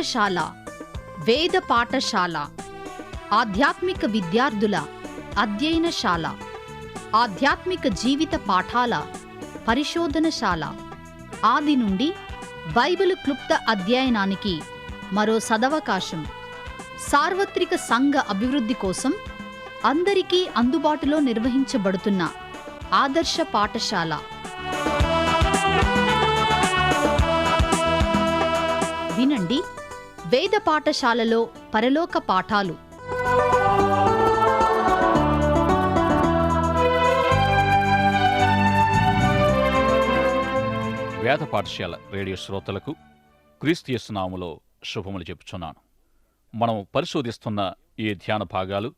పాఠశాల, వేద పాఠశాల, ఆధ్యాత్మిక విద్యార్థుల అధ్యయనశాల, ఆధ్యాత్మిక జీవిత పాఠాల పరిశోధనశాల. ఆది నుండి బైబిల్ క్లుప్త అధ్యయనానికి మరో సదవకాశం. సార్వత్రిక సంఘ అభివృద్ధి కోసం అందరికీ అందుబాటులో నిర్వహించబడుతున్న ఆదర్శ పాఠశాల. వినండి, వేద పాఠశాలలో పరలోక పాఠాలు. వేద పాఠశాల రేడియో శ్రోతలకు క్రీస్తు యేసు నామములో శుభములు చెప్పుచున్నాను. మనం పరిశోధిస్తున్న ఈ ధ్యాన భాగాలు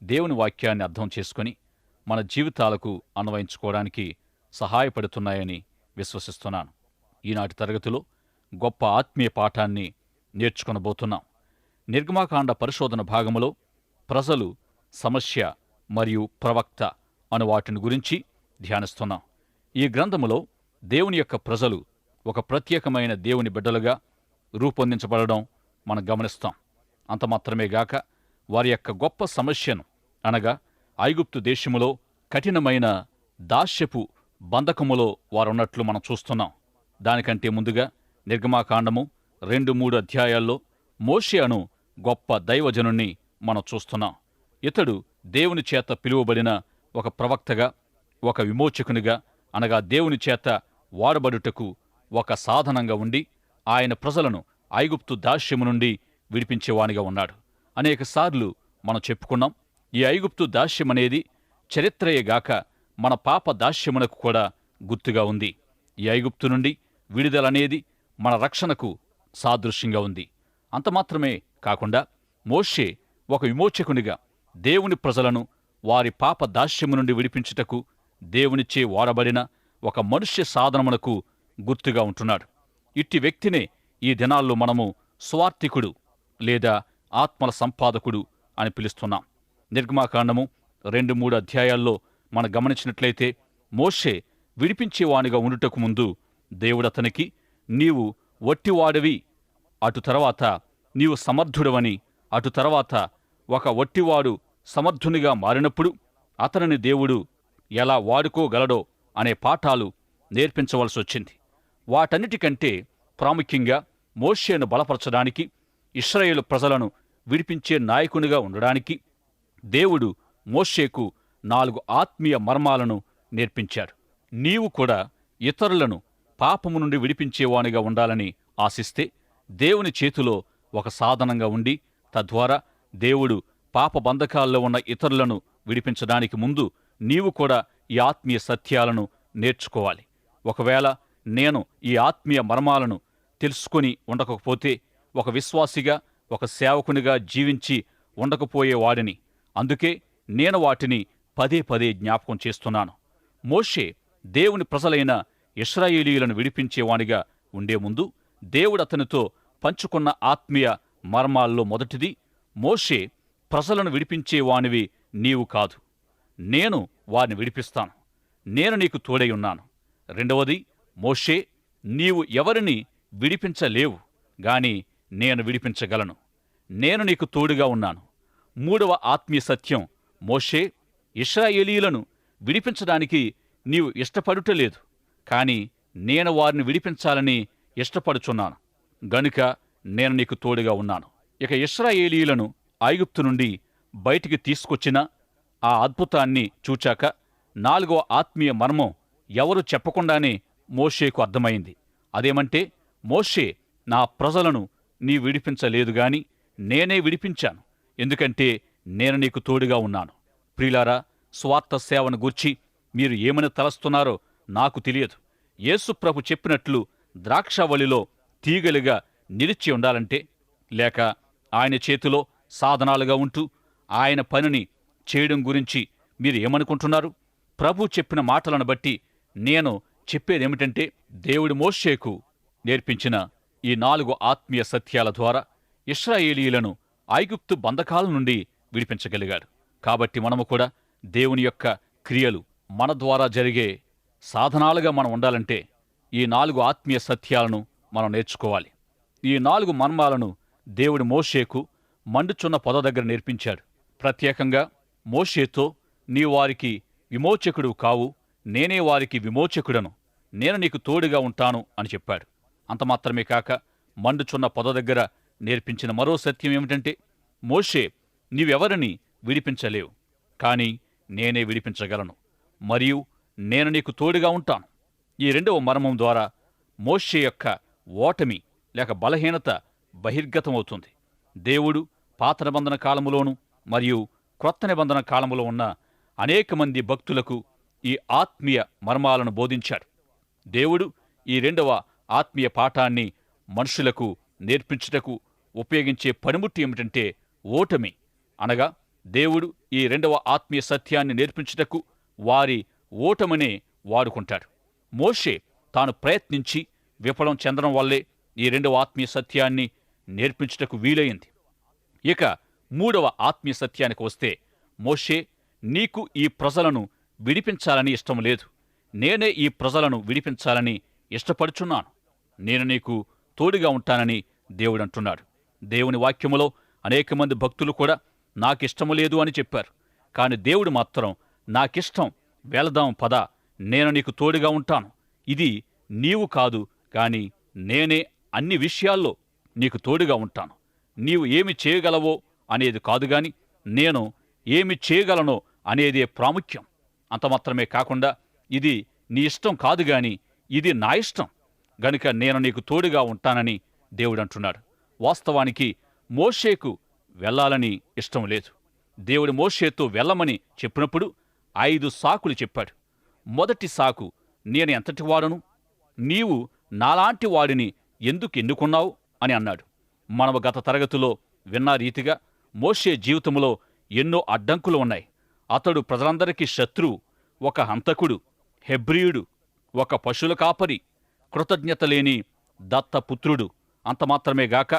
దేవుని వాక్యాన్ని అర్థం చేసుకుని మన జీవితాలకు అన్వయించుకోవడానికి సహాయపడుతున్నాయని విశ్వసిస్తున్నాను. ఈనాటి తరగతిలో గొప్ప ఆత్మీయ పాఠాన్ని నేర్చుకొనబోతున్నాం. నిర్గమాకాండ పరిశోధన భాగములో ప్రజలు, సమస్య మరియు ప్రవక్త అను వాటిని గురించి ధ్యానిస్తున్నాం. ఈ గ్రంథములో దేవుని యొక్క ప్రజలు ఒక ప్రత్యేకమైన దేవుని బిడ్డలుగా రూపొందించబడడం మనం గమనిస్తాం. అంత మాత్రమే గాక వారి యొక్క గొప్ప సమస్యను, అనగా ఐగుప్తు దేశములో కఠినమైన దాస్యపు బంధకములో వారున్నట్లు మనం చూస్తున్నాం. దానికంటే ముందుగా నిర్గమాకాండము 2-3 అధ్యాయాల్లో మోషే అను గొప్ప దైవజనుణ్ణి మనం చూస్తున్నాం. ఇతడు దేవుని చేత పిలువబడిన ఒక ప్రవక్తగా, ఒక విమోచకునిగా, అనగా దేవుని చేత వాడబడుటకు ఒక సాధనంగా ఉండి ఆయన ప్రజలను ఐగుప్తు దాస్యము నుండి విడిపించేవానిగా ఉన్నాడు. అనేకసార్లు మనం చెప్పుకున్నాం, ఈ ఐగుప్తు దాస్యమనేది చరిత్రయేగాక మన పాప దాస్యమునకు కూడా గుర్తుగా ఉంది. ఈ ఐగుప్తు నుండి విడుదలనేది మన రక్షణకు సాదృశ్యంగా ఉంది. అంతమాత్రమే కాకుండా మోషే ఒక విమోచకునిగా దేవుని ప్రజలను వారి పాప దాస్యము నుండి విడిపించుటకు దేవునిచే వాడబడిన ఒక మనుష్య సాధనమునకు గుర్తుగా ఉంటున్నాడు. ఇట్టి వ్యక్తినే ఈ దినాల్లో మనము స్వార్థికుడు లేదా ఆత్మల సంపాదకుడు అని పిలుస్తున్నాం. నిర్గమాకాండము 2-3 అధ్యాయాల్లో మనం గమనించినట్లయితే మోషే విడిపించేవానిగా ఉండుటకు ముందు దేవుడతనికి, నీవు వట్టివాడివి, అటు తర్వాత నీవు సమర్థుడవని, అటు తర్వాత ఒక వట్టివాడు సమర్థునిగా మారినప్పుడు అతనిని దేవుడు ఎలా వాడుకోగలడో అనే పాఠాలు నేర్పించవలసి వచ్చింది. వాటన్నిటికంటే ప్రాముఖ్యంగా మోషేను బలపరచడానికి, ఇశ్రాయేలు ప్రజలను విడిపించే నాయకునిగా ఉండడానికి దేవుడు మోషేకు 4 ఆత్మీయ మర్మాలను నేర్పించాడు. నీవు కూడా ఇతరులను పాపము నుండి విడిపించేవానిగా ఉండాలని ఆశిస్తే దేవుని చేతిలో ఒక సాధనంగా ఉండి, తద్వారా దేవుడు పాప బంధకాల్లో ఉన్న ఇతరులను విడిపించడానికి ముందు నీవు కూడా ఈ ఆత్మీయ సత్యాలను నేర్చుకోవాలి. ఒకవేళ నేను ఈ ఆత్మీయ మర్మాలను తెలుసుకుని ఉండకపోతే ఒక విశ్వాసిగా, ఒక సేవకునిగా జీవించి ఉండకపోయేవాడిని. అందుకే నేను వాటిని పదే పదే జ్ఞాపకం చేస్తున్నాను. మోషే దేవుని ప్రజలైన ఇశ్రాయేలీయులను విడిపించేవానిగా ఉండే ముందు దేవుడు అతనితో పంచుకున్న ఆత్మీయ మర్మాల్లో మొదటిది, మోషే ప్రజలను విడిపించేవానివి నీవు కాదు, నేను వారిని విడిపిస్తాను, నేను నీకు తోడై ఉన్నాను. రెండవది, మోషే నీవు ఎవరిని విడిపించలేవు గాని నేను విడిపించగలను, నేను నీకు తోడుగా ఉన్నాను. మూడవ ఆత్మీయ సత్యం, మోషే ఇశ్రాయేలీయులను విడిపించడానికి నీవు ఇష్టపడుటలేదు, కాని నేను వారిని విడిపించాలని ఇష్టపడుచున్నాను గనుక నేను నీకు తోడుగా ఉన్నాను. ఇక ఇశ్రాయేలీయులను ఐగుప్తు నుండి బయటికి తీసుకొచ్చిన ఆ అద్భుతాన్ని చూచాక 4వ ఆత్మీయ మర్మం ఎవరు చెప్పకుండానే మోషేకు అర్థమైంది. అదేమంటే, మోషే నా ప్రజలను నీ విడిపించలేదు గాని నేనే విడిపించాను, ఎందుకంటే నేను నీకు తోడుగా ఉన్నాను. ప్రియులారా, స్వార్థ సేవను గూర్చి మీరు ఏమని తలస్తున్నారో నాకు తెలియదు. యేసుప్రభు చెప్పినట్లు ద్రాక్షవల్లిలో తీగలుగా నిలిచి ఉండాలంటే, లేక ఆయన చేతిలో సాధనాలుగా ఉంటూ ఆయన పనిని చేయడం గురించి మీరు ఏమనుకుంటున్నారు? ప్రభు చెప్పిన మాటలను బట్టి నేను చెప్పేదేమిటంటే, దేవుడి మోషేకు నేర్పించిన ఈ 4 ఆత్మీయ సత్యాల ద్వారా ఇశ్రాయేలీయులను ఐగుప్తు బంధకాల నుండి విడిపించగలిగాడు. కాబట్టి మనము కూడా దేవుని యొక్క క్రియలు మన ద్వారా జరిగే సాధనాలుగా మనం ఉండాలంటే ఈ 4 ఆత్మీయ సత్యాలను మనం నేర్చుకోవాలి. ఈ 4 మర్మాలను దేవుడు మోషేకు మండుచున్న పొద దగ్గర నేర్పించాడు. ప్రత్యేకంగా మోషేతో, నీ వారికి విమోచకుడు కావు, నేనే వారికి విమోచకుడను, నేను నీకు తోడుగా ఉంటాను అని చెప్పాడు. అంత మాత్రమే కాక మండుచున్న పొద దగ్గర నేర్పించిన మరో సత్యం ఏమిటంటే, మోషే, నీవెవరిని విడిపించలేవు, కాని నేనే విడిపించగలను, మరియు నేను నీకు తోడుగా ఉంటాను. ఈ రెండవ మర్మం ద్వారా మోషే యొక్క ఓటమి లేక బలహీనత బహిర్గతమవుతుంది. దేవుడు పాత నిబంధన కాలములోను మరియు క్రొత్త నిబంధన కాలములో ఉన్న అనేక మంది భక్తులకు ఈ ఆత్మీయ మర్మాలను బోధించాడు. దేవుడు ఈ రెండవ ఆత్మీయ పాఠాన్ని మనుషులకు నేర్పించుటకు ఉపయోగించే పనిముట్టు ఏమిటంటే ఓటమి. అనగా దేవుడు ఈ రెండవ ఆత్మీయ సత్యాన్ని నేర్పించుటకు వారి ఓటమినే వాడుకుంటాడు. మోషే తాను ప్రయత్నించి విఫలం చెందడం వల్లే ఈ రెండవ ఆత్మీయ సత్యాన్ని నేర్పించుటకు వీలైంది. ఇక మూడవ ఆత్మీయ సత్యానికి వస్తే, మోషే, నీకు ఈ ప్రజలను విడిపించాలని ఇష్టం లేదు, నేనే ఈ ప్రజలను విడిపించాలని ఇష్టపడుచున్నాను, నేను నీకు తోడుగా ఉంటానని దేవుడంటున్నాడు. దేవుని వాక్యములో అనేక మంది భక్తులు కూడా నాకిష్టము లేదు అని చెప్పారు. కాని దేవుడు మాత్రం, నాకిష్టం, వెళదాం పద, నేను నీకు తోడుగా ఉంటాను, ఇది నీవు కాదు కాని నేనే అన్ని విషయాల్లో నీకు తోడుగా ఉంటాను, నీవు ఏమి చేయగలవో అనేది కాదుగాని నేను ఏమి చేయగలనో అనేదే ప్రాముఖ్యం. అంత మాత్రమే కాకుండా ఇది నీ ఇష్టం కాదుగాని ఇది నా ఇష్టం, గనుక నేను నీకు తోడుగా ఉంటానని దేవుడంటున్నాడు. వాస్తవానికి మోషేకు వెళ్ళాలని ఇష్టం లేదు. దేవుడు మోషేతో వెళ్ళమని చెప్పినప్పుడు 5 సాకులు చెప్పాడు. మొదటి సాకు, నేను ఎంతటి వాడను, నీవు నాలాంటి వాడిని ఎందుకు ఎన్నుకున్నావు అని అన్నాడు. మనము గత తరగతిలో విన్న రీతిగా మోషే జీవితంలో ఎన్నో అడ్డంకులు ఉన్నాయి. అతడు ప్రజలందరికీ శత్రువు, ఒక హంతకుడు, హెబ్రీయుడు, ఒక పశువుల కాపరి, కృతజ్ఞత లేని దత్తపుత్రుడు. అంత మాత్రమే గాక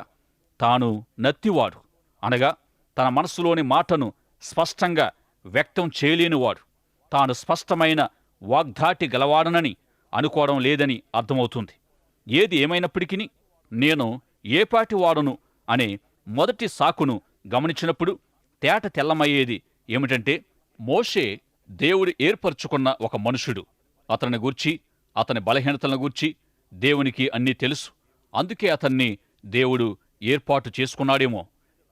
తాను నత్తివాడు, అనగా తన మనస్సులోని మాటను స్పష్టంగా వ్యక్తం చేయలేనివాడు, తాను స్పష్టమైన వాగ్దాటి గలవాడనని అనుకోవడం లేదని అర్థమవుతుంది. ఏది ఏమైనప్పటికీ నేను ఏపాటి వాడును అనే మొదటి సాకును గమనించినప్పుడు తేట తెల్లమయ్యేది ఏమిటంటే, మోషే దేవుడు ఏర్పరచుకున్న ఒక మనుషుడు. అతని గూర్చి, అతని బలహీనతలను గూర్చి దేవునికి అన్నీ తెలుసు. అందుకే అతన్ని దేవుడు ఏర్పాటు చేసుకున్నాడేమో.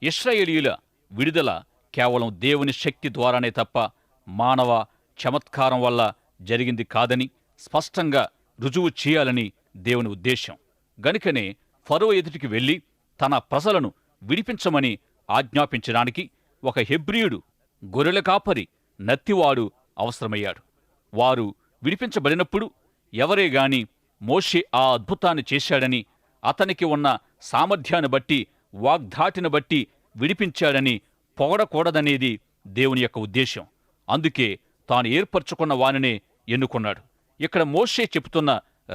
ఇశ్రాయేలీయుల విడుదల కేవలం దేవుని శక్తి ద్వారానే తప్ప మానవ చమత్కారం వల్ల జరిగింది కాదని స్పష్టంగా రుజువు చేయాలని దేవుని ఉద్దేశం. గనుకనే ఫరో ఎదుటికి వెళ్లి తన ప్రజలను విడిపించమని ఆజ్ఞాపించడానికి ఒక హెబ్రీయుడు, గొర్రెల కాపరి, నత్తివాడు అవసరమయ్యాడు. వారు విడిపించబడినప్పుడు ఎవరే గాని మోషే ఆ అద్భుతాన్ని చేశాడని, అతనికి ఉన్న సామర్థ్యాన్ని బట్టి, వాగ్దాటిని బట్టి విడిపించాడని పొగడకూడదనేది దేవుని యొక్క ఉద్దేశం. అందుకే తాను ఏర్పరచుకున్న వానినే ఎన్నుకున్నాడు. ఇక్కడ మోషే చెబుతున్న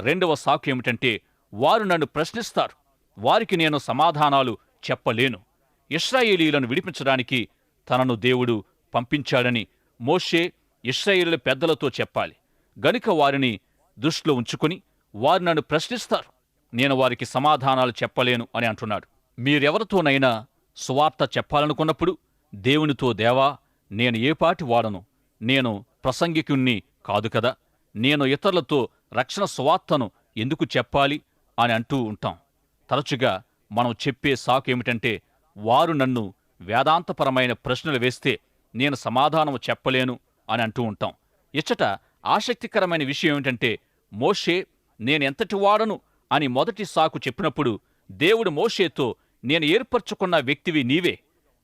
రెండవ సాకు ఏమిటంటే, వారు నన్ను ప్రశ్నిస్తారు, వారికి నేను సమాధానాలు చెప్పలేను. ఇశ్రాయేలీయులను విడిపించడానికి తనను దేవుడు పంపించాడని మోషే ఇశ్రాయేలీయుల పెద్దలతో చెప్పాలి. గనుక వారిని దృష్టిలో ఉంచుకుని, వారు నన్ను ప్రశ్నిస్తారు, నేను వారికి సమాధానాలు చెప్పలేను అని అంటున్నాడు. మీరెవరితోనైనా సువార్త చెప్పాలనుకున్నప్పుడు దేవునితో, దేవా, నేను ఏపాటి వాడను, నేను ప్రసంగికుణ్ణి కాదు కదా, నేను ఇతరులతో రక్షణ సువార్తను ఎందుకు చెప్పాలి అని అంటూ ఉంటాం. తరచుగా మనం చెప్పే సాకు ఏమిటంటే, వారు నన్ను వేదాంతపరమైన ప్రశ్నలు వేస్తే నేను సమాధానం చెప్పలేను అని అంటూ ఉంటాం. ఇచ్చట ఆసక్తికరమైన విషయం ఏమిటంటే, మోషే నేనెంతటి వాడను అని మొదటి సాకు చెప్పినప్పుడు దేవుడు మోషేతో, నేను ఏర్పరచుకున్న వ్యక్తివి నీవే,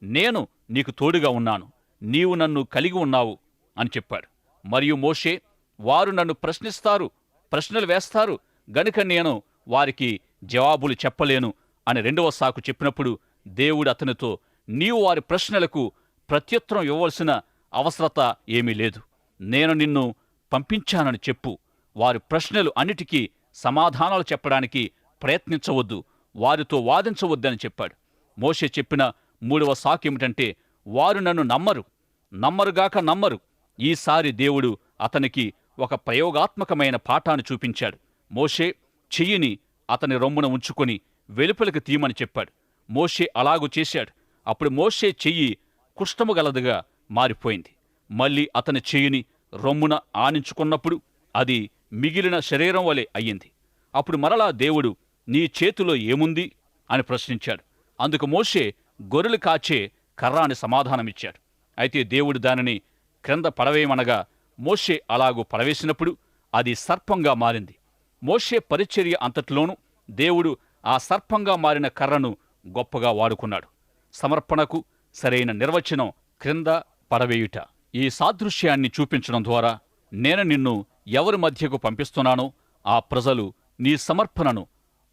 నేను నీకు తోడుగా ఉన్నాను, నీవు నన్ను కలిగి ఉన్నావు అని చెప్పాడు. మరియు మోషే, వారు నన్ను ప్రశ్నిస్తారు, ప్రశ్నలు వేస్తారు, గనుక నేను వారికి జవాబులు చెప్పలేను అని రెండవ సాకు చెప్పినప్పుడు దేవుడు అతనితో, నీవు వారి ప్రశ్నలకు ప్రత్యుత్తరం ఇవ్వవలసిన అవసరత ఏమీ లేదు, నేను నిన్ను పంపించానని చెప్పు, వారి ప్రశ్నలు అన్నిటికీ సమాధానాలు చెప్పడానికి ప్రయత్నించవద్దు, వారితో వాదించవద్దని చెప్పాడు. మోషే చెప్పిన మూడవ సాకు ఏమిటంటే, వారు నన్ను నమ్మరుగాక నమ్మరు. ఈసారి దేవుడు అతనికి ఒక ప్రయోగాత్మకమైన పాఠాన్ని చూపించాడు. మోషే చెయ్యిని అతని రొమ్మున ఉంచుకొని వెలుపలికి తీయమని చెప్పాడు. మోషే అలాగు చేశాడు. అప్పుడు మోషే చెయ్యి కుష్ఠము గలదిగా మారిపోయింది. మళ్ళీ అతని చెయ్యిని రొమ్మున ఆనించుకున్నప్పుడు అది మిగిలిన శరీరం వలె అయ్యింది. అప్పుడు మరలా దేవుడు, నీ చేతిలో ఏముంది అని ప్రశ్నించాడు. అందుకు మోషే గొర్రెలు కాచే కర్ర అని సమాధానమిచ్చాడు. అయితే దేవుడు దానిని క్రింద పడవేయమనగా మోషే అలాగూ పడవేసినప్పుడు అది సర్పంగా మారింది. మోషే పరిచర్య అంతటిలోనూ దేవుడు ఆ సర్పంగా మారిన కర్రను గొప్పగా వాడుకున్నాడు. సమర్పణకు సరైన నిర్వచనం క్రింద పడవేయుట. ఈ సాదృశ్యాన్ని చూపించడం ద్వారా నేను నిన్ను ఎవరి మధ్యకు పంపిస్తున్నానో ఆ ప్రజలు నీ సమర్పణను,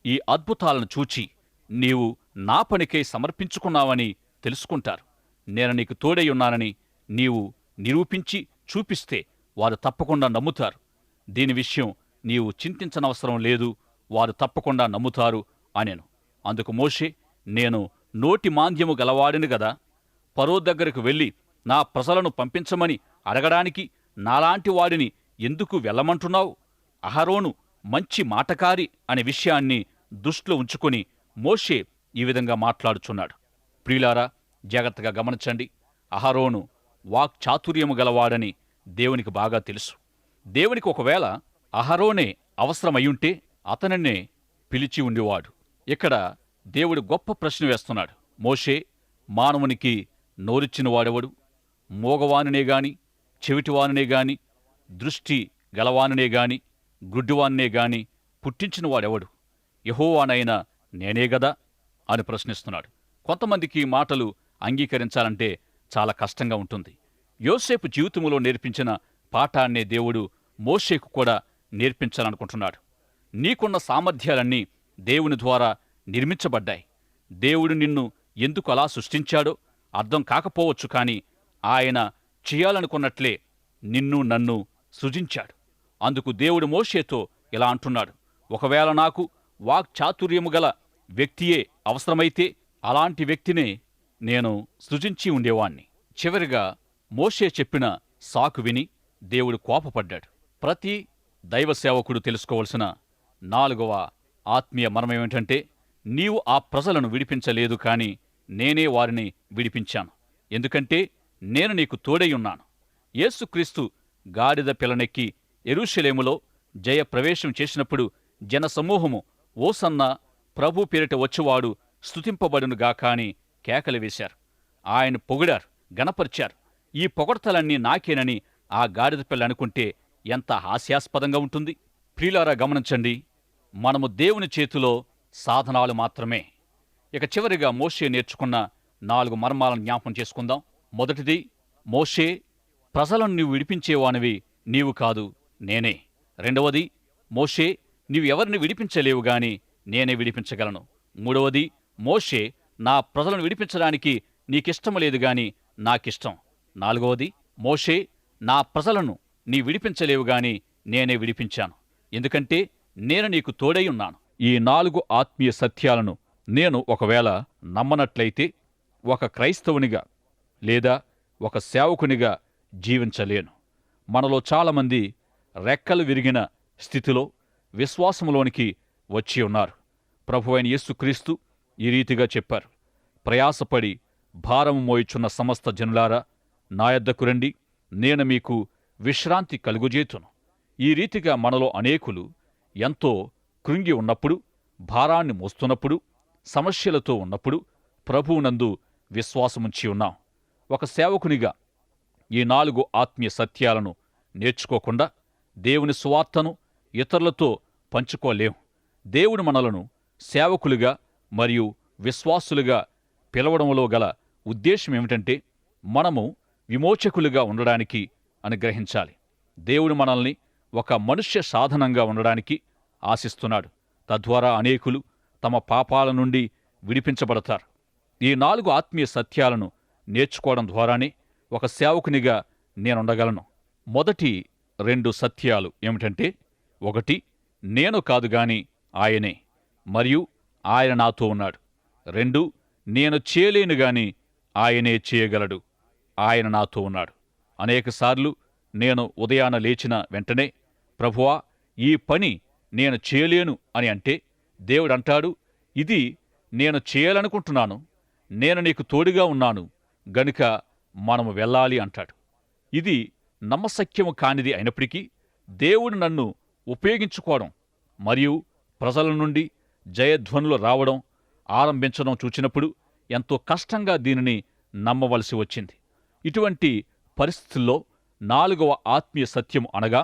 ఈ అద్భుతాలను చూచి నీవు నా పనికై సమర్పించుకున్నావని తెలుసుకుంటారు. నేను నీకు తోడై ఉన్నానని నీవు నిరూపించి చూపిస్తే వారు తప్పకుండా నమ్ముతారు. దీని విషయం నీవు చింతించనవసరం లేదు, వారు తప్పకుండా నమ్ముతారు అనెను. అందుకు మోషే, నేను నోటి మాంద్యము గలవాడిని గదా, ఫరో దగ్గరకు వెళ్ళి నా ప్రజలను పంపించమని అడగడానికి నాలాంటి వాడిని ఎందుకు వెళ్ళమంటున్నావు? అహరోను మంచి మాటకారి అనే విషయాన్ని దృష్టిలో ఉంచుకొని మోషే ఈ విధంగా మాట్లాడుచున్నాడు. ప్రియులారా, జాగ్రత్తగా గమనించండి. అహరోను వాక్చాతుర్యము గలవాడని దేవునికి బాగా తెలుసు. దేవునికి ఒకవేళ అహరోనే అవసరమయ్యుంటే అతనినే పిలిచి ఉండేవాడు. ఇక్కడ దేవుడు గొప్ప ప్రశ్న వేస్తున్నాడు. మోషే, మానవునికి నోరిచ్చిన వాడెవడు? మోగవానినే గాని, చెవిటివానినే గాని, దృష్టి గలవానినే గాని, గుడ్డివానినే గాని పుట్టించిన వాడెవడు? యెహోవానైనా నేనే గదా అని ప్రశ్నిస్తున్నాడు. కొంతమందికి మాటలు అంగీకరించాలంటే చాలా కష్టంగా ఉంటుంది. యోసేపు జీవితంలో నేర్పించిన పాఠాన్నే దేవుడు మోషేకు కూడా నేర్పించాలనుకుంటున్నాడు. నీకున్న సామర్థ్యాలన్నీ దేవుని ద్వారా నిర్మించబడ్డాయి. దేవుడు నిన్ను ఎందుకు అలా సృష్టించాడో అర్థం కాకపోవచ్చు, కానీ ఆయన చేయాలనుకున్నట్లే నిన్ను నన్ను సృజించాడు. అందుకు దేవుడు మోషేతో ఇలా అంటున్నాడు, ఒకవేళ నాకు వాక్చాతుర్యము గల వ్యక్తియే అవసరమైతే అలాంటి వ్యక్తినే నేను సృజించి ఉండేవాణ్ణి. చివరిగా మోషే చెప్పిన సాకు విని దేవుడు కోపపడ్డాడు. ప్రతి దైవ సేవకుడు తెలుసుకోవలసిన 4వ ఆత్మీయ మర్మమేమిటంటే, నీవు ఆ ప్రజలను విడిపించలేదు, కానీ నేనే వారిని విడిపించాను. ఎందుకంటే నేను నీకు తోడైయున్నాను. యేసుక్రీస్తు గాడిద పిల్లనెక్కి యెరూషలేములో జయప్రవేశం చేసినప్పుడు జనసమూహము ఓసన్న, ప్రభు పేరిట వచ్చువాడు స్తుతింపబడునుగాక అని కేకలు వేశారు. ఆయన పొగిడారు, గణపరిచారు. ఈ పొగడ్తలన్నీ నాకేనని ఆ గాడిద పిల్ల అనుకుంటే ఎంత హాస్యాస్పదంగా ఉంటుంది. ప్రియులారా, గమనించండి, మనము దేవుని చేతిలో సాధనాలు మాత్రమే. ఇక చివరిగా మోషే నేర్చుకున్న 4 మర్మాలను జ్ఞాపం చేసుకుందాం. మొదటిది, మోషే, ప్రజలను నీవు విడిపించేవానివి నీవు కాదు, నేనే. రెండవది, మోషే, నీవు ఎవరిని విడిపించలేవు గాని నేనే విడిపించగలను. మూడవది, మోషే, నా ప్రజలను విడిపించడానికి నీకిష్టం లేదు గాని నాకిష్టం. నాలుగవది, మోషే, నా ప్రజలను నీ విడిపించలేవు గాని నేనే విడిపించాను, ఎందుకంటే నేను నీకు తోడై ఉన్నాను. ఈ 4 ఆత్మీయ సత్యాలను నేను ఒకవేళ నమ్మనట్లయితే ఒక క్రైస్తవునిగా లేదా ఒక సేవకునిగా జీవించలేను. మనలో చాలామంది రెక్కలు విరిగిన స్థితిలో విశ్వాసంలోనికి వచ్చి ఉన్నారు. ప్రభువైన యేసుక్రీస్తు ఈ రీతిగా చెప్పారు, ప్రయాసపడి భారము మోయుచున్న సమస్త జనులారా నా యొద్దకు రండి, నేను మీకు విశ్రాంతి కలుగుజేతును. ఈ రీతిగా మనలో అనేకులు ఎంతో కృంగి ఉన్నప్పుడు, భారాన్ని మోస్తున్నప్పుడు, సమస్యలతో ఉన్నప్పుడు ప్రభువునందు విశ్వాసముంచి ఉన్నాం. ఒక సేవకునిగా ఈ 4 ఆత్మీయ సత్యాలను నేర్చుకోకుండా దేవుని సువార్తను ఇతరులతో పంచుకోలేం. దేవుడు మనలను సేవకులుగా మరియు విశ్వాసులుగా పిలవడంలో గల ఉద్దేశమేమిటంటే, మనము విమోచకులుగా ఉండడానికి అని గ్రహించాలి. దేవుడు మనల్ని ఒక మనుష్య సాధనంగా ఉండడానికి ఆశిస్తున్నాడు. తద్వారా అనేకులు తమ పాపాల నుండి విడిపించబడతారు. ఈ 4 ఆత్మీయ సత్యాలను నేర్చుకోవడం ద్వారానే ఒక సేవకునిగా నేనుండగలను. మొదటి 2 సత్యాలు ఏమిటంటే, 1, నేను కాదు గాని ఆయనే, మరియు ఆయన నాతో ఉన్నాడు. 2, నేను చేయలేను గాని ఆయనే చేయగలడు, ఆయన నాతో ఉన్నాడు. అనేకసార్లు నేను ఉదయాన లేచిన వెంటనే, ప్రభువా, ఈ పని నేను చేయలేను అని అంటే దేవుడంటాడు, ఇది నేను చేయాలనుకుంటున్నాను, నేను నీకు తోడుగా ఉన్నాను, గనుక మనము వెళ్ళాలి అంటాడు. ఇది నమ్మశక్యము కానిది అయినప్పటికీ దేవుడు నన్ను ఉపయోగించుకోవడం మరియు ప్రజల నుండి జయధ్వనులు రావడం ఆరంభించడం చూచినప్పుడు ఎంతో కష్టంగా దీనిని నమ్మవలసి వచ్చింది. ఇటువంటి పరిస్థితుల్లో 4వ ఆత్మీయ సత్యం అనగా,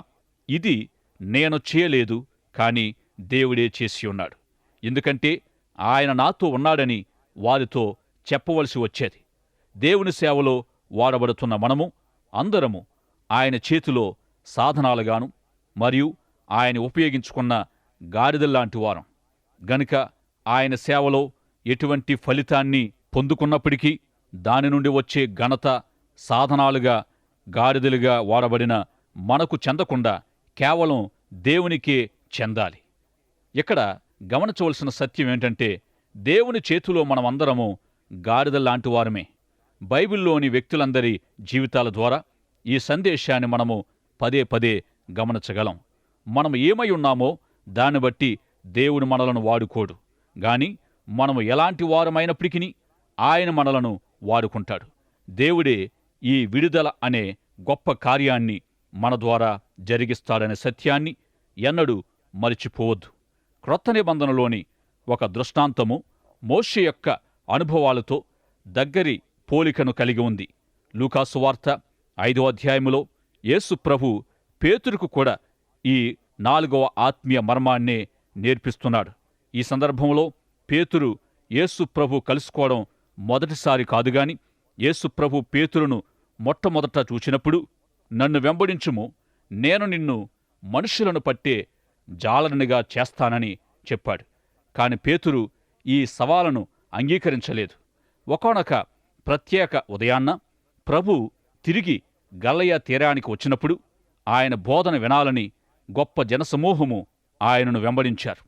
ఇది నేను చేయలేదు, కానీ దేవుడే చేసి ఉన్నాడు. ఎందుకంటే ఆయన నాతో ఉన్నాడని వారితో చెప్పవలసి వచ్చేది. దేవుని సేవలో వాడబడుతున్న మనము అందరము ఆయన చేతిలో సాధనాలుగాను మరియు ఆయన ఉపయోగించుకున్న గాడిదల్లాంటి వారం గనుక ఆయన సేవలో ఎటువంటి ఫలితాన్ని పొందుకున్నప్పటికీ దాని నుండి వచ్చే ఘనత సాధనాలుగా గాడిదలుగా వాడబడిన మనకు చెందకుండా కేవలం దేవునికే చెందాలి. ఇక్కడ గమనించవలసిన సత్యం ఏంటంటే, దేవుని చేతిలో మనమందరము గాడిదల్లాంటి వారమే. బైబిల్లోని వ్యక్తులందరి జీవితాల ద్వారా ఈ సందేశాన్ని మనము పదే పదే గమనించగలం. మనం ఏమై ఉన్నామో దాన్ని బట్టి దేవుడు మనలను వాడుకోడు, గాని మనము ఎలాంటి వారమైనప్పటికీ ఆయన మనలను వాడుకుంటాడు. దేవుడే ఈ విడుదల అనే గొప్ప కార్యాన్ని మన ద్వారా జరిగిస్తాడనే సత్యాన్ని ఎన్నడూ మరిచిపోవద్దు. క్రొత్త నిబంధనలోని ఒక దృష్టాంతము మోషే యొక్క అనుభవాలతో దగ్గరి పోలికను కలిగి ఉంది. లూకాసు వార్త 5వ అధ్యాయములో యేసు ప్రభు పేతురుకు కూడా ఈ 4వ ఆత్మీయ మర్మాన్నే నేర్పిస్తున్నాడు. ఈ సందర్భంలో పేతురు యేసు ప్రభు కలుసుకోవడం మొదటిసారి కాదుగాని, యేసు ప్రభు పేతురును మొట్టమొదట చూచినప్పుడు, నన్ను వెంబడించుము, నేను నిన్ను మనుషులను పట్టే జాలరునిగా చేస్తానని చెప్పాడు. కాని పేతురు ఈ సవాలును అంగీకరించలేదు. ఒకానొక ప్రత్యేక ఉదయాన్న ప్రభు తిరిగి గల్లయ తీరానికి వచ్చినప్పుడు ఆయన బోధన వినాలని గొప్ప జనసమూహము ఆయనను వెంబడించారు.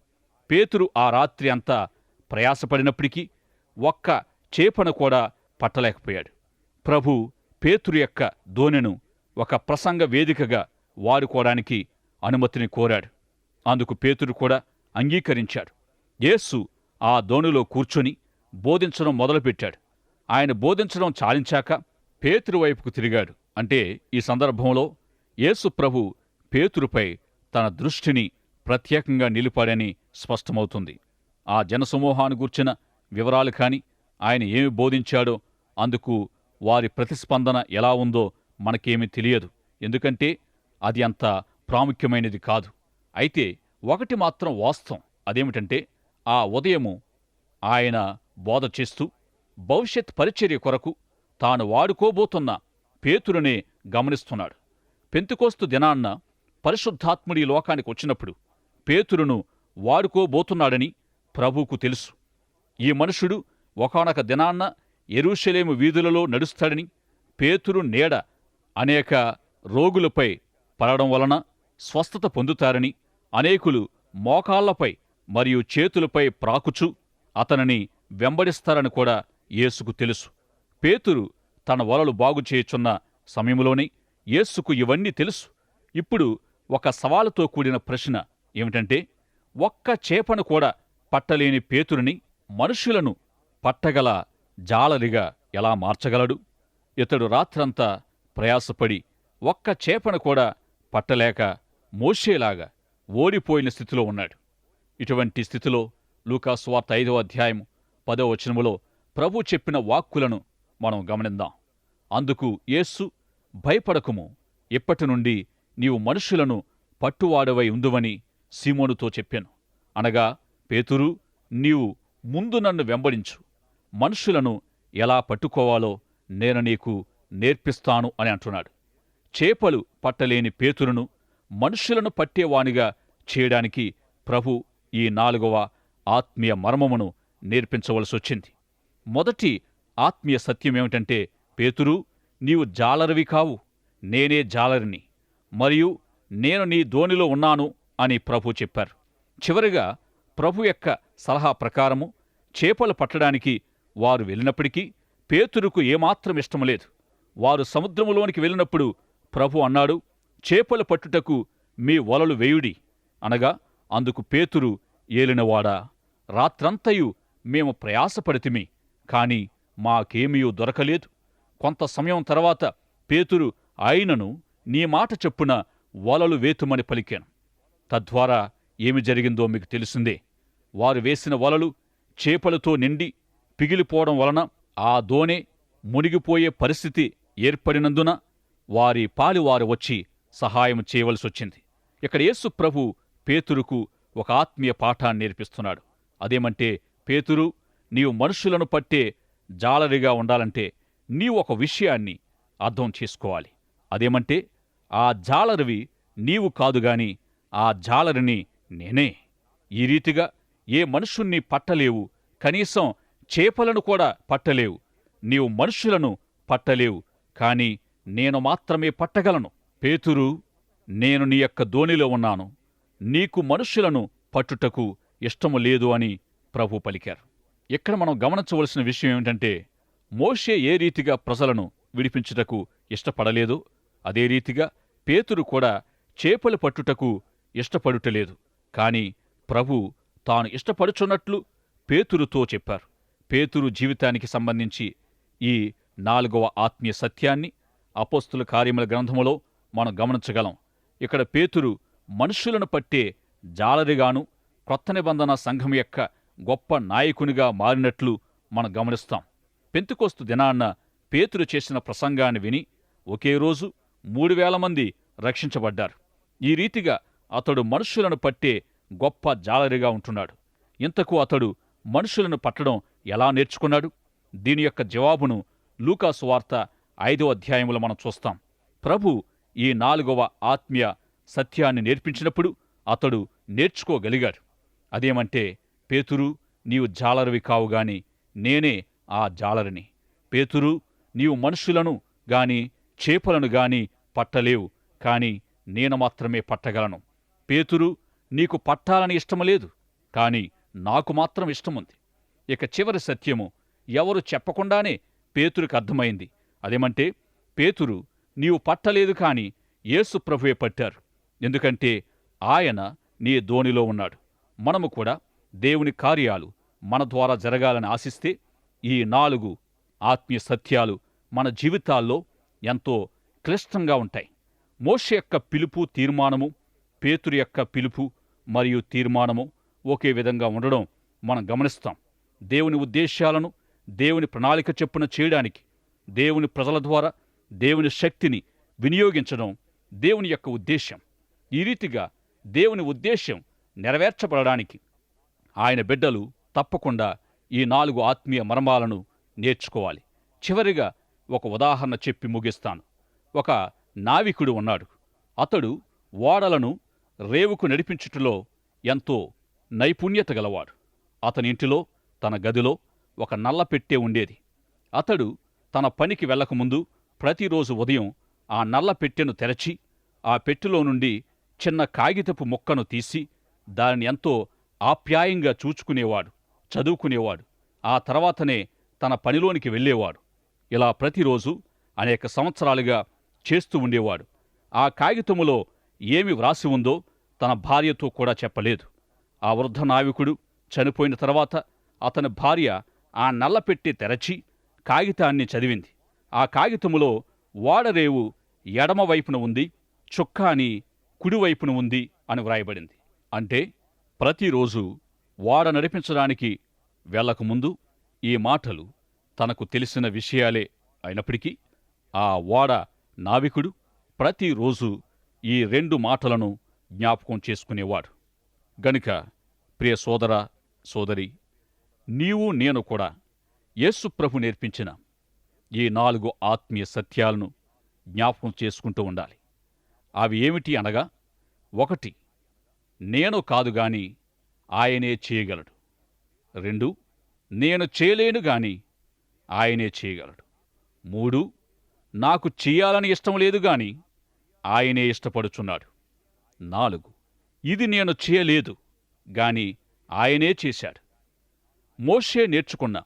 పేతురు ఆ రాత్రి అంతా ప్రయాసపడినప్పటికీ ఒక్క చేపను కూడా పట్టలేకపోయాడు. ప్రభు పేతురు యొక్క దోణెను ఒక ప్రసంగ వేదికగా వాడుకోవడానికి అనుమతిని కోరాడు. అందుకు పేతురు కూడా అంగీకరించాడు. యేసు ఆ దోణిలో కూర్చొని బోధించడం మొదలుపెట్టాడు. ఆయన బోధించడం చాలించాక పేతురు వైపుకు తిరిగాడు. అంటే ఈ సందర్భంలో యేసు ప్రభు పేతురుపై తన దృష్టిని ప్రత్యేకంగా నిలిపాడని స్పష్టమవుతుంది. ఆ జనసమూహాన్ని గూర్చిన వివరాలు కాని, ఆయన ఏమి బోధించాడో అందుకు వారి ప్రతిస్పందన ఎలా ఉందో మనకేమీ తెలియదు. ఎందుకంటే అది అంత ప్రాముఖ్యమైనది కాదు. అయితే ఒకటి మాత్రం వాస్తవం. అదేమిటంటే, ఆ ఉదయము ఆయన బోధ చేస్తూ భవిష్యత్ పరిచర్య కొరకు తాను వాడుకోబోతున్న పేతురునే గమనిస్తున్నాడు. పెంతెకోస్తు దినాన్న పరిశుద్ధాత్ముడి లోకానికి వచ్చినప్పుడు పేతురును వాడుకోబోతున్నాడని ప్రభువుకు తెలుసు. ఈ మనుషుడు ఒకానొక దినాన్న యెరూషలేము వీధులలో నడుస్తాడని, పేతురు నీడ అనేక రోగులపై పడడం వలన స్వస్థత పొందుతారని, అనేకులు మోకాళ్లపై మరియు చేతులపై ప్రాకుచు అతనిని వెంబడిస్తారని కూడా యేసుకు తెలుసు. పేతురు తన వలలు బాగుచేయుచున్న సమయంలోనే యేసుకు ఇవన్నీ తెలుసు. ఇప్పుడు ఒక సవాలుతో కూడిన ప్రశ్న ఏమిటంటే, ఒక్క చేపను కూడా పట్టలేని పేతురుని మనుషులను పట్టగల జాలరిగా ఎలా మార్చగలడు? ఇతడు రాత్రంతా ప్రయాసపడి ఒక్క చేపను కూడా పట్టలేక మోషేలాగా ఓడిపోయిన స్థితిలో ఉన్నాడు. ఇటువంటి స్థితిలో లూకాసు వార్త 5వ అధ్యాయం 10వ వచనములో ప్రభు చెప్పిన వాక్కులను మనం గమనిద్దాం. అందుకు యేసు, భయపడకుము, ఇప్పటి నుండి నీవు మనుషులను పట్టువాడవై ఉందువని సీమోనుతో చెప్పాను. అనగా, పేతురు, నీవు ముందు నన్ను వెంబడించు, మనుషులను ఎలా పట్టుకోవాలో నేను నీకు నేర్పిస్తాను అని అంటున్నాడు. చేపలు పట్టలేని పేతురును మనుషులను పట్టేవానిగా చేయడానికి ప్రభు ఈ 4వ ఆత్మీయ మర్మమును నేర్పించవలసొచ్చింది. మొదటి ఆత్మీయ సత్యమేమిటంటే, పేతురు, నీవు జాలరివి కావు, నేనే జాలరిని, మరియు నేను నీ దోణిలో ఉన్నాను అని ప్రభు చెప్పారు. చివరిగా ప్రభు యొక్క సలహా ప్రకారము చేపలు పట్టడానికి వారు వెళ్ళినప్పటికీ పేతురుకు ఏమాత్రం ఇష్టం లేదు. వారు సముద్రములోనికి వెళ్ళినప్పుడు ప్రభు అన్నాడు, చేపలు పట్టుటకు మీ వలలు వేయుడి. అనగా అందుకు పేతురు, ఏలినవాడా, రాత్రంతయు మేము ప్రయాసపడితిమి, కాని మాకేమీ దొరకలేదు. కొంత సమయం తర్వాత పేతురు ఆయనను నీ మాట చెప్పున వలలు వేతుమని పలికాను. తద్వారా ఏమి జరిగిందో మీకు తెలిసిందే. వారు వేసిన వలలు చేపలతో నిండి పిగిలిపోవడం వలన ఆ దోణె మునిగిపోయే పరిస్థితి ఏర్పడినందున వారి పాలివారు వచ్చి సహాయం చేయవలసొచ్చింది. ఇక్కడ యేసు ప్రభు పేతురుకు ఒక ఆత్మీయ పాఠాన్ని నేర్పిస్తున్నాడు. అదేమంటే, పేతురు, నీవు మనుషులను పట్టే జాలరిగా ఉండాలంటే నీవు ఒక విషయాన్ని అర్థం చేసుకోవాలి. అదేమంటే, ఆ జాలరివి నీవు కాదుగాని ఆ జాలరిని నేనే. ఈ రీతిగా ఏ మనుషుణ్ణి పట్టలేవు, కనీసం చేపలను కూడా పట్టలేవు. నీవు మనుషులను పట్టలేవు, కాని నేను మాత్రమే పట్టగలను. పేతురు, నేను నీ యొక్క దోణిలో ఉన్నాను, నీకు మనుషులను పట్టుటకు ఇష్టము లేదు అని ప్రభు పలికారు. ఇక్కడ మనం గమనించవలసిన విషయం ఏమిటంటే, మోషే ఏ రీతిగా ప్రజలను విడిపించుటకు ఇష్టపడలేదో అదే రీతిగా పేతురు కూడా చేపలు పట్టుటకు ఇష్టపడుటలేదు. కాని ప్రభు తాను ఇష్టపడుచున్నట్లు పేతురుతో చెప్పారు. పేతురు జీవితానికి సంబంధించి ఈ 4వ ఆత్మీయ సత్యాన్ని అపోస్తుల కార్యముల గ్రంథములో మనం గమనించగలం. ఇక్కడ పేతురు మనుషులను పట్టే జాలరిగాను క్రొత్త నిబంధన సంఘం యొక్క గొప్ప నాయకునిగా మారినట్లు మనం గమనిస్తాం. పెంతెకోస్తు దినాన్న పేతురు చేసిన ప్రసంగాన్ని విని ఒకే రోజు 3000 మంది రక్షించబడ్డారు. ఈ రీతిగా అతడు మనుషులను పట్టే గొప్ప జాలరిగా ఉంటున్నాడు. ఇంతకు అతడు మనుషులను పట్టడం ఎలా నేర్చుకున్నాడు? దీని యొక్క జవాబును లూకా సువార్త 5వ అధ్యాయములో మనం చూస్తాం. ప్రభు ఈ 4వ ఆత్మీయ సత్యాన్ని నేర్పించినప్పుడు అతడు నేర్చుకోగలిగాడు. అదేమంటే, పేతురు, నీవు జాలరివి కావుగాని నేనే ఆ జాలరిని. పేతురు, నీవు మనుషులను గాని చేపలను గాని పట్టలేవు, కాని నేను మాత్రమే పట్టగలను. పేతురు, నీకు పట్టాలని ఇష్టములేదు, కాని నాకు మాత్రం ఇష్టముంది. ఇక చివరి సత్యము ఎవరు చెప్పకుండానే పేతురుకు అర్థమైంది. అదేమంటే, పేతురు, నీవు పట్టలేదు కాని యేసు ప్రభువే పట్టారు. ఎందుకంటే ఆయన నీ దోణిలో ఉన్నాడు. మనము కూడా దేవుని కార్యాలు మన ద్వారా జరగాలని ఆశిస్తే ఈ 4 ఆత్మీయ సత్యాలు మన జీవితాల్లో ఎంతో క్లిష్టంగా ఉంటాయి. మోషే యొక్క పిలుపు, తీర్మానము, పేతురు యొక్క పిలుపు మరియు తీర్మానము ఒకే విధంగా ఉండడం మనం గమనిస్తాం. దేవుని ఉద్దేశాలను దేవుని ప్రణాళిక చొప్పున చేయడానికి, దేవుని ప్రజల ద్వారా దేవుని శక్తిని వినియోగించడం దేవుని యొక్క ఉద్దేశం. ఈ రీతిగా దేవుని ఉద్దేశం నెరవేర్చబడడానికి ఆయన బిడ్డలు తప్పకుండా ఈ 4 ఆత్మీయ మర్మాలను నేర్చుకోవాలి. చివరిగా ఒక ఉదాహరణ చెప్పి ముగిస్తాను. ఒక నావికుడు ఉన్నాడు. అతడు ఓడలను రేవుకు నడిపించుటలో ఎంతో నైపుణ్యత గలవాడు. అతని ఇంటిలో, తన గదిలో ఒక నల్ల పెట్టె ఉండేది. అతడు తన పనికి వెళ్లకముందు ప్రతిరోజు ఉదయం ఆ నల్ల పెట్టెను తెరచి ఆ పెట్టెలో నుండి చిన్న కాగితపు ముక్కను తీసి దానిని ఎంతో ఆప్యాయంగా చూచుకునేవాడు, చదువుకునేవాడు. ఆ తర్వాతనే తన పనిలోనికి వెళ్ళేవాడు. ఇలా ప్రతిరోజు అనేక సంవత్సరాలుగా చేస్తూ ఉండేవాడు. ఆ కాగితములో ఏమి వ్రాసి ఉందో తన భార్యతో కూడా చెప్పలేదు. ఆ వృద్ధ నావికుడు చనిపోయిన తర్వాత అతని భార్య ఆ నల్లపెట్టె తెరచి కాగితాన్ని చదివింది. ఆ కాగితములో ఓడరేవు ఎడమవైపున ఉంది, చుక్కాని కుడివైపున ఉంది అని వ్రాయబడింది. అంటే ప్రతిరోజు ఓడ నడిపించడానికి వెళ్ళకముందు ఈ మాటలు తనకు తెలిసిన విషయాలే అయినప్పటికీ ఆ ఓడ నావికుడు ప్రతిరోజు ఈ 2 మాటలను జ్ఞాపకం చేసుకునేవాడు. గనుక ప్రియ సోదరా, సోదరి, నీవు నేను కూడా యేసు ప్రభు నేర్పించిన ఈ 4 ఆత్మీయ సత్యాలను జ్ఞాపకం చేసుకుంటూ ఉండాలి. అవి ఏమిటి అనగా, 1, నేను కాదుగాని ఆయనే చేయగలడు. 2, నేను చేయలేను గాని ఆయనే చేయగలడు. 3, నాకు చెయ్యాలని ఇష్టం లేదు గాని ఆయనే ఇష్టపడుచున్నాడు. 4, ఇది నేను చేయలేదు గాని ఆయనే చేశాడు. మోషే నేర్చుకున్న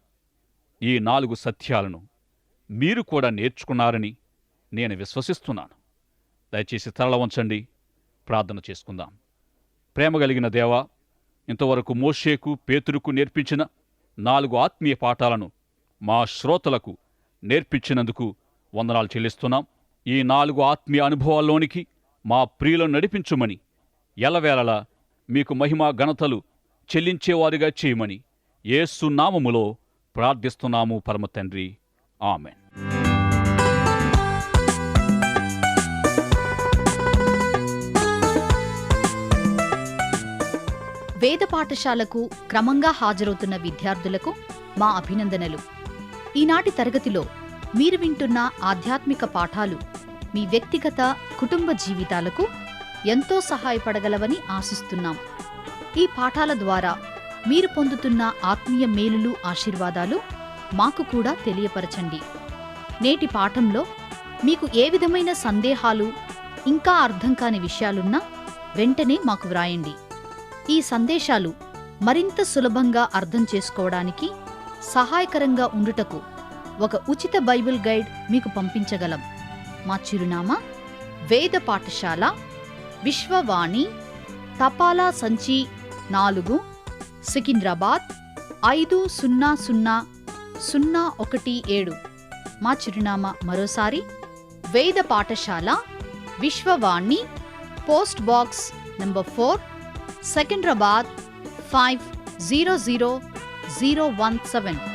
ఈ 4 సత్యాలను మీరు కూడా నేర్చుకున్నారని నేను విశ్వసిస్తున్నాను. దయచేసి తరల వంచండి, ప్రార్థన చేసుకుందాం. ప్రేమ కలిగిన దేవా, ఇంతవరకు మోషేకు, పేతురుకు నేర్పించిన 4 ఆత్మీయ పాఠాలను మా శ్రోతలకు నేర్పించినందుకు వందనాలు చెల్లిస్తున్నాం. ఈ 4 ఆత్మీయ అనుభవాల్లోనికి మా ప్రియులను నడిపించుమని, ఎల్లవేళలా మీకు మహిమ ఘనతలు చెల్లించేవారుగా చేయమని యేసు నామములో ప్రార్థిస్తున్నాము పరమ తండ్రి. ఆమెన్. వేద పాఠశాలకు క్రమంగా హాజరవుతున్న విద్యార్థులకు మా అభినందనలు. ఈనాటి తరగతిలో మీరు వింటున్న ఆధ్యాత్మిక పాఠాలు మీ వ్యక్తిగత, కుటుంబ జీవితాలకు ఎంతో సహాయపడగలవని ఆశిస్తున్నాం. ఈ పాఠాల ద్వారా మీరు పొందుతున్న ఆత్మీయ మేలులు, ఆశీర్వాదాలు మాకు కూడా తెలియపరచండి. నేటి పాఠంలో మీకు ఏ విధమైన సందేహాలు, ఇంకా అర్థం కాని విషయాలున్నా వెంటనే మాకు వ్రాయండి. ఈ సందేశాలు మరింత సులభంగా అర్థం చేసుకోవడానికి సహాయకరంగా ఉండుటకు ఒక ఉచిత బైబిల్ గైడ్ మీకు పంపించగలం. మా చిరునామా: వేద పాఠశాల, విశ్వవాణి, తపాలా సంచి 4, సికింద్రాబాద్ 500017. మా చిరునామా మరోసారి: వేద పాఠశాల, Vishwavani, post box number 4, Secunderabad 500017.